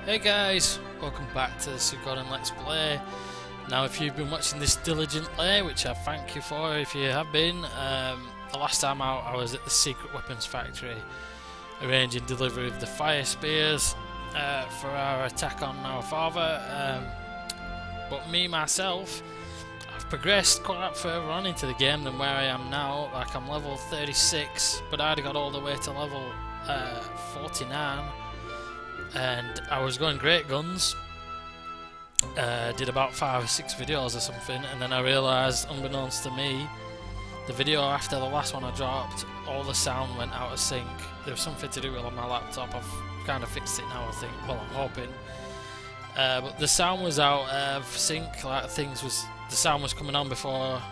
Hey guys, welcome back to the Suikoden Let's Play. Now if you've been watching this diligently, which I thank you for if you have been, the last time out I was at the secret weapons factory arranging delivery of the fire spears for our attack on our father, but me myself, I've progressed quite further on into the game than where I am now. Like I'm level 36, but I'd got all the way to level 49. And I was going great guns, did about 5 or 6 videos or something, and then I realised, unbeknownst to me, the video after the last one I dropped, all the sound went out of sync. There was something to do with on my laptop. I've kind of fixed it now, I think, well I'm hoping. But the sound was out of sync, like the sound was coming on before,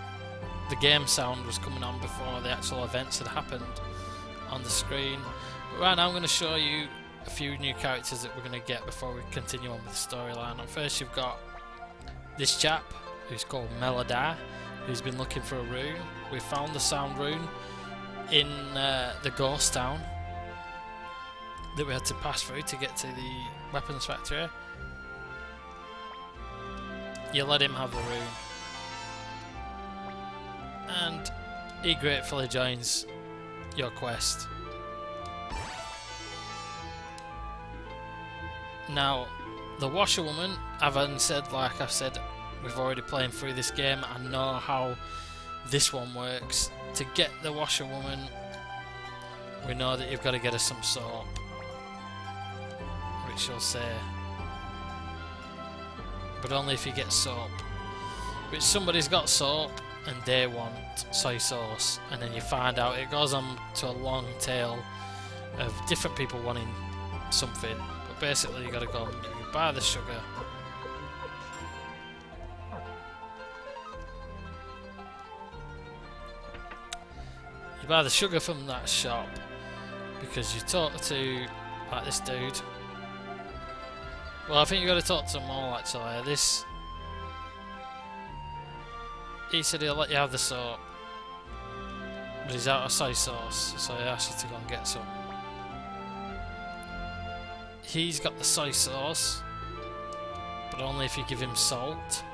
the game sound was coming on before the actual events had happened on the screen. But right now I'm going to show you a few new characters that we're going to get before we continue on with the storyline. And first you've got this chap who's called Melody, who's been looking for a rune. We found the sound rune in the ghost town that we had to pass through to get to the weapons factory. You let him have the rune and he gratefully joins your quest. Now, the washerwoman, having said, like I've said, we've already playing through this game, I know how this one works. To get the washerwoman, we know that you've got to get her some soap, which she'll say, but only if you get soap. Which somebody's got soap and they want soy sauce, and then you find out it goes on to a long tail of different people wanting something. Basically, you gotta go and you buy the sugar. You buy the sugar from that shop because you talk to like this dude. Well, I think you gotta talk to them all actually. He said he'll let you have the soap, but he's out of soy sauce, so he asks you to go and get some. He's got the soy sauce, but only if you give him salt.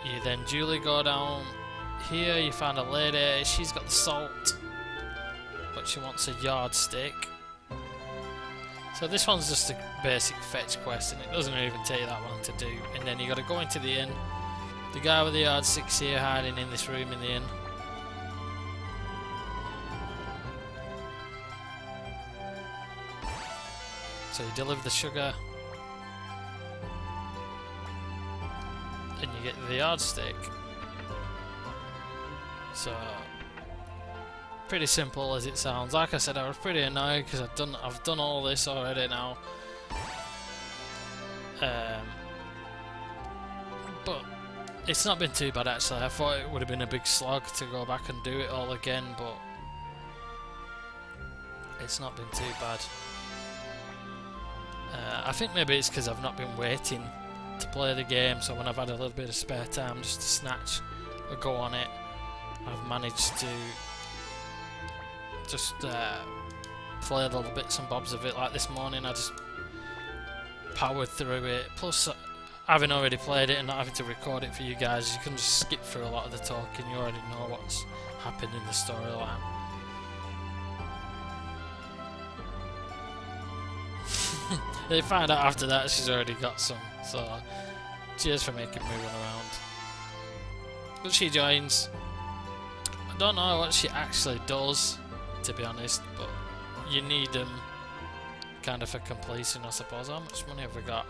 You then duly go down here, you find a lady, she's got the salt, but she wants a yardstick. So this one's just a basic fetch quest, and it doesn't even take that long to do. And then you got to go into the inn. The guy with the yardstick's here, hiding in this room in the inn. So you deliver the sugar and you get the yardstick. So pretty simple as it sounds. Like I said, I was pretty annoyed because I've done all this already now. But it's not been too bad actually. I thought it would have been a big slog to go back and do it all again, but it's not been too bad. I think maybe it's because I've not been waiting to play the game, so when I've had a little bit of spare time just to snatch a go on it, I've managed to just play a little bits and bobs of it. Like this morning I just powered through it, plus having already played it and not having to record it for you guys, you can just skip through a lot of the talking. You already know what's happened in the storyline. They find out after that she's already got some, so cheers for making me run around. But she joins. I don't know what she actually does, to be honest, but you need them kind of for completion, I suppose. How much money have we got?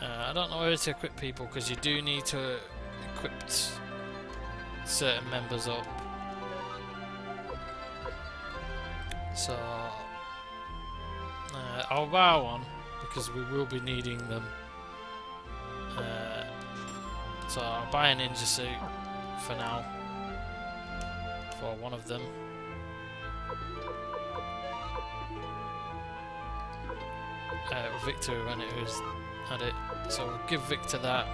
I don't know where to equip people, because you do need to equip certain members up. So I'll buy one because we will be needing them. So I'll buy a ninja suit for now for one of them. Victor when it was had it, so we'll give Victor that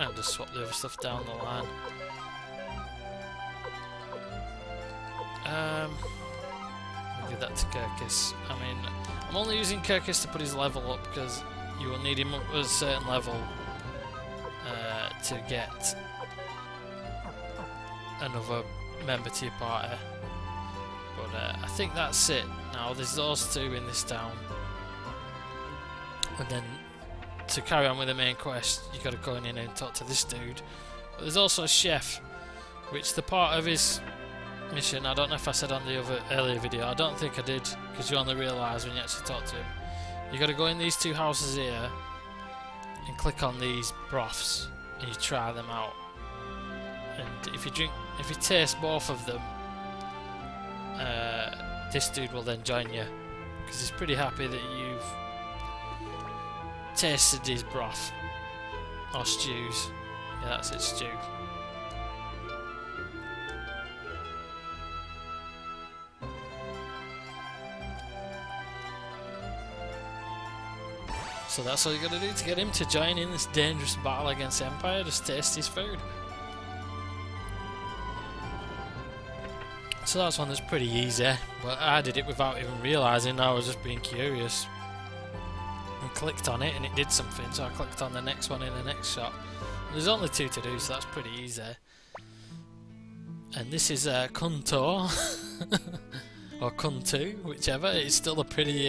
and just swap the other stuff down the line. give that to Kirkus. I mean, I'm only using Kirkus to put his level up because you will need him up to a certain level to get another member to your party. But I think that's it. Now there's those two in this town, and then to carry on with the main quest, you got to go in and talk to this dude. But there's also a chef, which the part of his mission, I don't know if I said on the earlier video, I don't think I did, because you only realise when you actually talk to him. You got to go in these two houses here and click on these broths, and you try them out. And if you taste both of them, this dude will then join you, because he's pretty happy that you've tasted his broth or stews. Yeah, that's it, stew. So that's all you gotta do to get him to join in this dangerous battle against the Empire. Just taste his food. So that's one that's pretty easy, but I did it without even realising. I was just being curious and clicked on it and it did something, so I clicked on the next one in the next shot. There's only two to do, so that's pretty easy. And this is Kunto or Kuntu, whichever. It's still a pretty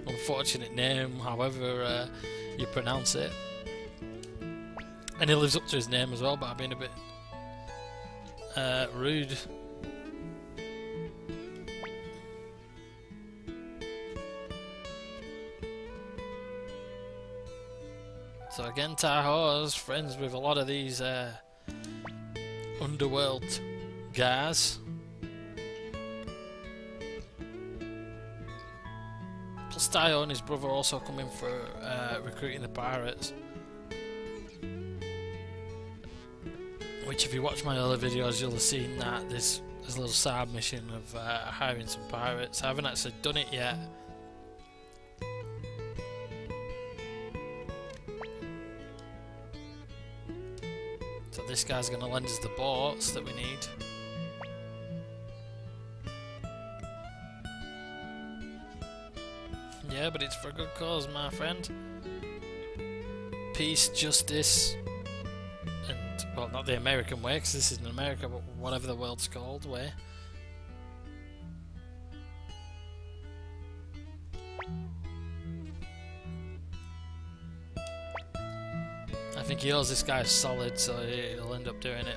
unfortunate name, however you pronounce it. And he lives up to his name as well, but I've been a bit rude. So again, Tahoe is friends with a lot of these underworld guys. Plus Tahoe and his brother also come in for recruiting the pirates. Which, if you watch my other videos, you'll have seen that there's a little side mission of hiring some pirates. I haven't actually done it yet. So this guy's going to lend us the boats that we need. Yeah, but it's for a good cause, my friend. Peace, justice, and, well, not the American way, because this isn't America, but whatever the world's called way. I think he owes this guy solid, so he'll end up doing it.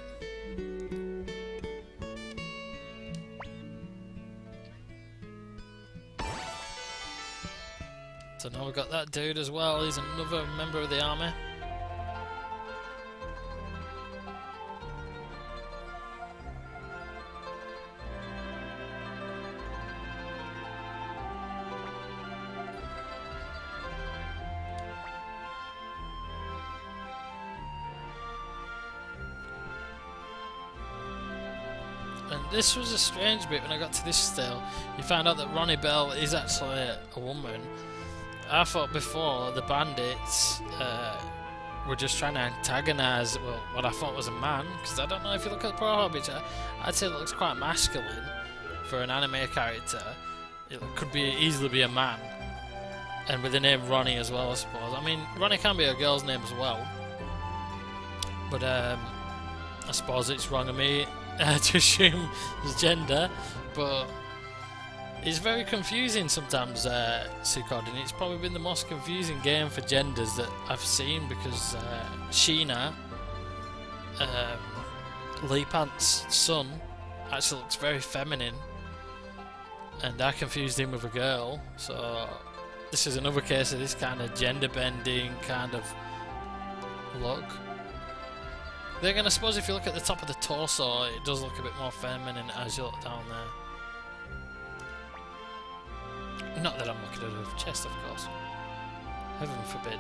So now we've got that dude as well. He's another member of the army. And this was a strange bit when I got to this still. You found out that Ronnie Bell is actually a woman. I thought before the bandits were just trying to antagonise, well, what I thought was a man, because I don't know if you look at the Pro Hobbit, I'd say it looks quite masculine for an anime character. It could easily be a man, and with the name Ronnie as well, I suppose. I mean, Ronnie can be a girl's name as well, but I suppose it's wrong of me to assume his gender, but it's very confusing sometimes, Suikoden. It's probably been the most confusing game for genders that I've seen, because Sheena, Lee Pant's son, actually looks very feminine, and I confused him with a girl, so this is another case of this kind of gender bending kind of look. Then I suppose if you look at the top of the torso, it does look a bit more feminine as you look down there. Not that I'm looking at her chest, of course. Heaven forbid.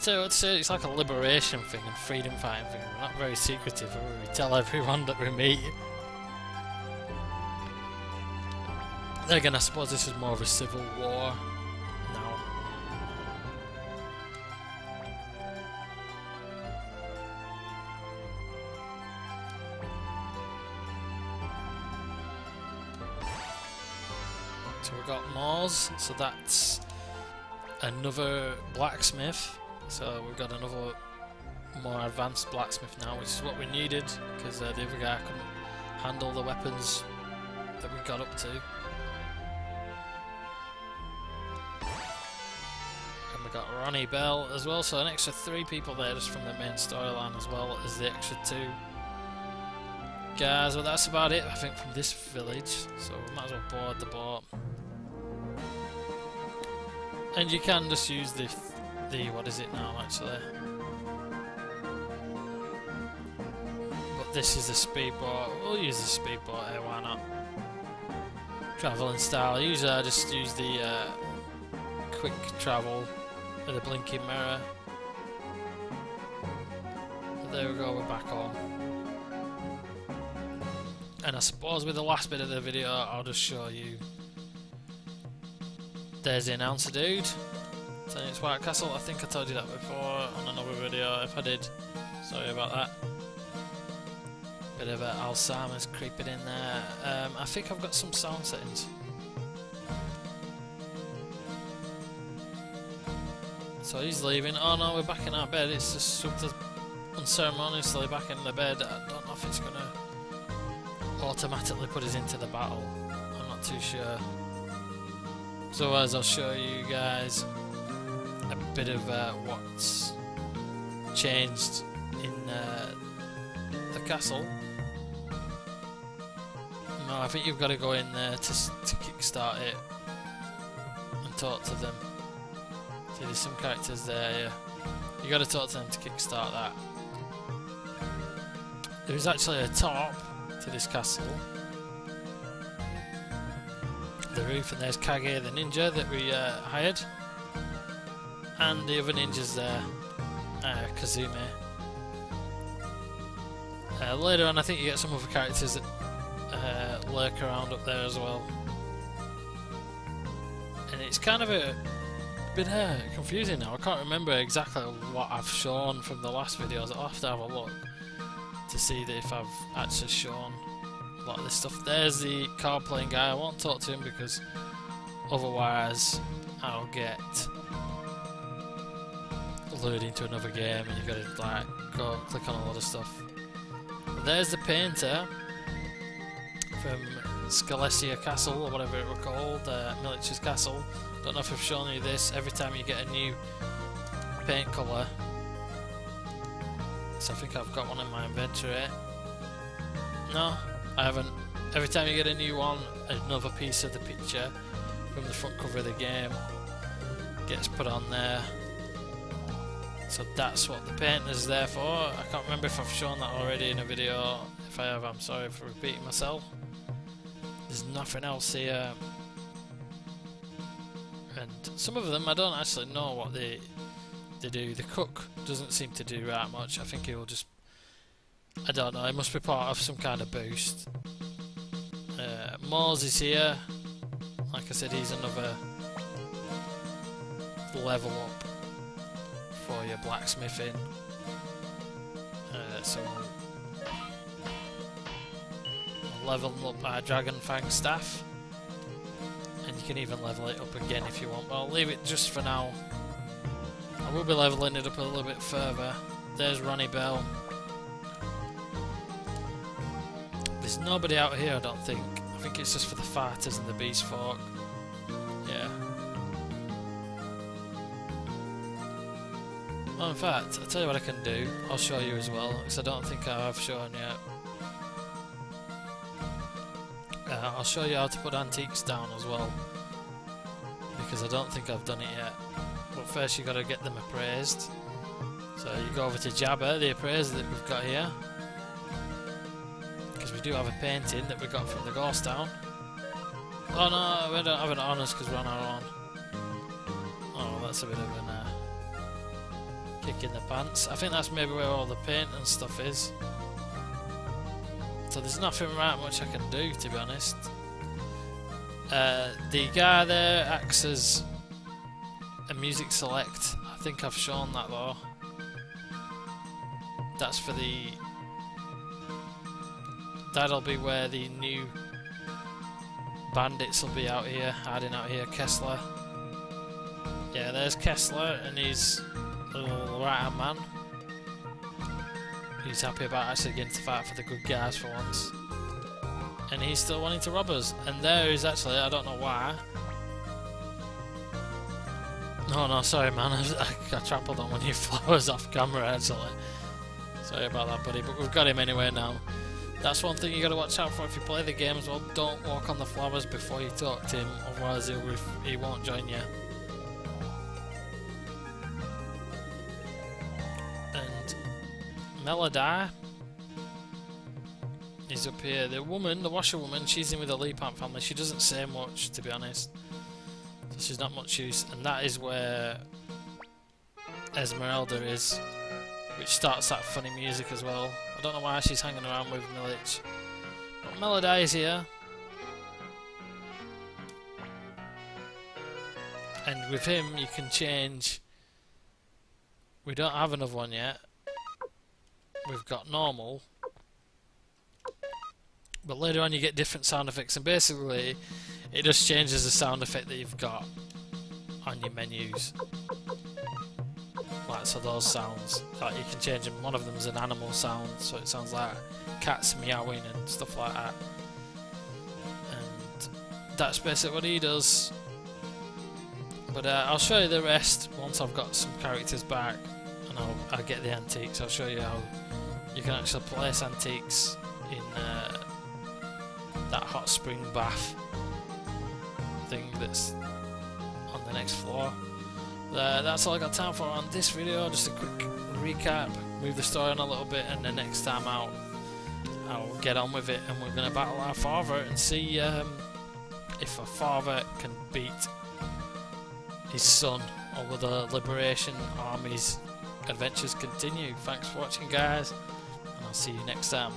I'd say it's like a liberation thing and freedom fighting thing. We're not very secretive, we tell everyone that we meet. Again, I suppose this is more of a civil war now. So we've got Moors, so that's another blacksmith. So we've got another more advanced blacksmith now, which is what we needed, because the other guy couldn't handle the weapons that we got up to. And we got Ronnie Bell as well, so an extra 3 people there just from the main storyline, as well as the extra 2 guys. Well, that's about it, I think, from this village, so we might as well board the boat. And you can just use the what is it now, actually? But this is the speedboat. We'll use the speedboat here, why not? Travelling style. Usually I just use the quick travel with a blinking mirror. But there we go, we're back on. And I suppose with the last bit of the video, I'll just show you. There's the announcer dude. Saying it's White Castle. I think I told you that before on another video. If I did, sorry about that. Bit of Alzheimer's creeping in there. I think I've got some sound settings. So he's leaving. Oh no, we're back in our bed. It's just sort of unceremoniously back in the bed. I don't know if it's going to automatically put us into the battle. I'm not too sure. So as I'll show you guys a bit of what's changed in the castle. No, I think you've got to go in there to kickstart it and talk to them. See, there's some characters there. Yeah. You got to talk to them to kickstart that. There's actually a top to this castle. The roof, and there's Kage the ninja that we hired, and the other ninjas there, Kazumi. Later on I think you get some other characters that lurk around up there as well, and it's kind of a bit confusing now. I can't remember exactly what I've shown from the last videos. I'll have to have a look to see if I've actually shown a lot of this stuff. There's the card playing guy. I won't talk to him because otherwise I'll get lured into another game and you've got to like go click on a lot of stuff. There's the painter from Scalesia Castle, or whatever it were called, Military's Castle. Don't know if I've shown you this. Every time you get a new paint colour, so I think I've got one in my inventory. No, I haven't. Every time you get a new one, another piece of the picture from the front cover of the game gets put on there. So that's what the paint is there for. I can't remember if I've shown that already in a video. If I have, I'm sorry for repeating myself. There's nothing else here. And some of them I don't actually know what they do. The cook doesn't seem to do that much. I think he'll just, I don't know, it must be part of some kind of boost. Moors is here. Like I said, he's another level up for your blacksmithing. So we'll level up our Dragon Fang staff, and you can even level it up again if you want, but I'll leave it just for now. I will be leveling it up a little bit further. There's Ronnie Bell. There's nobody out here, I don't think. I think it's just for the fighters and the beast folk. Yeah. Oh, in fact, I'll tell you what I can do. I'll show you as well, because I don't think I have shown yet. I'll show you how to put antiques down as well, because I don't think I've done it yet. But first you got to get them appraised. So you go over to Jabba, the appraiser that we've got here, because we do have a painting that we got from the ghost town. Oh no, we don't have an honours because we're on our own. Oh, that's a bit of an kick in the pants. I think that's maybe where all the paint and stuff is. So there's nothing right much I can do, to be honest. The guy there acts as a music select. I think I've shown that though. That's for the... That'll be where the new bandits will be out here, hiding out here. Kessler. Yeah, there's Kessler and his little right-hand man. He's happy about actually getting to fight for the good guys for once. And he's still wanting to rob us. And there is actually, I don't know why. Oh no, sorry man, I trampled on one of your flowers off camera actually. Sorry about that, buddy, but we've got him anyway now. That's one thing you gotta watch out for if you play the game as well. Don't walk on the flowers before you talk to him, otherwise he won't join you. And Melody is up here. The woman, the washerwoman, she's in with the Lee Pant family. She doesn't say much, to be honest. So she's not much use, and that is where Esmeralda is, which starts that funny music as well. I don't know why she's hanging around with Milich. But Melody is here. And with him you can change. We don't have another one yet. We've got normal. But later on you get different sound effects, and basically it just changes the sound effect that you've got on your menus. Like, so those sounds, like you can change them. One of them is an animal sound, so it sounds like cats meowing and stuff like that. And that's basically what he does. But I'll show you the rest once I've got some characters back, and I'll get the antiques. I'll show you how you can actually place antiques in that hot spring bath thing that's on the next floor. That's all I got time for on this video. Just a quick recap, move the story on a little bit, and the next time out I'll get on with it, and we're going to battle our father and see if a father can beat his son, or will the Liberation Army's adventures continue. Thanks for watching, guys, and I'll see you next time.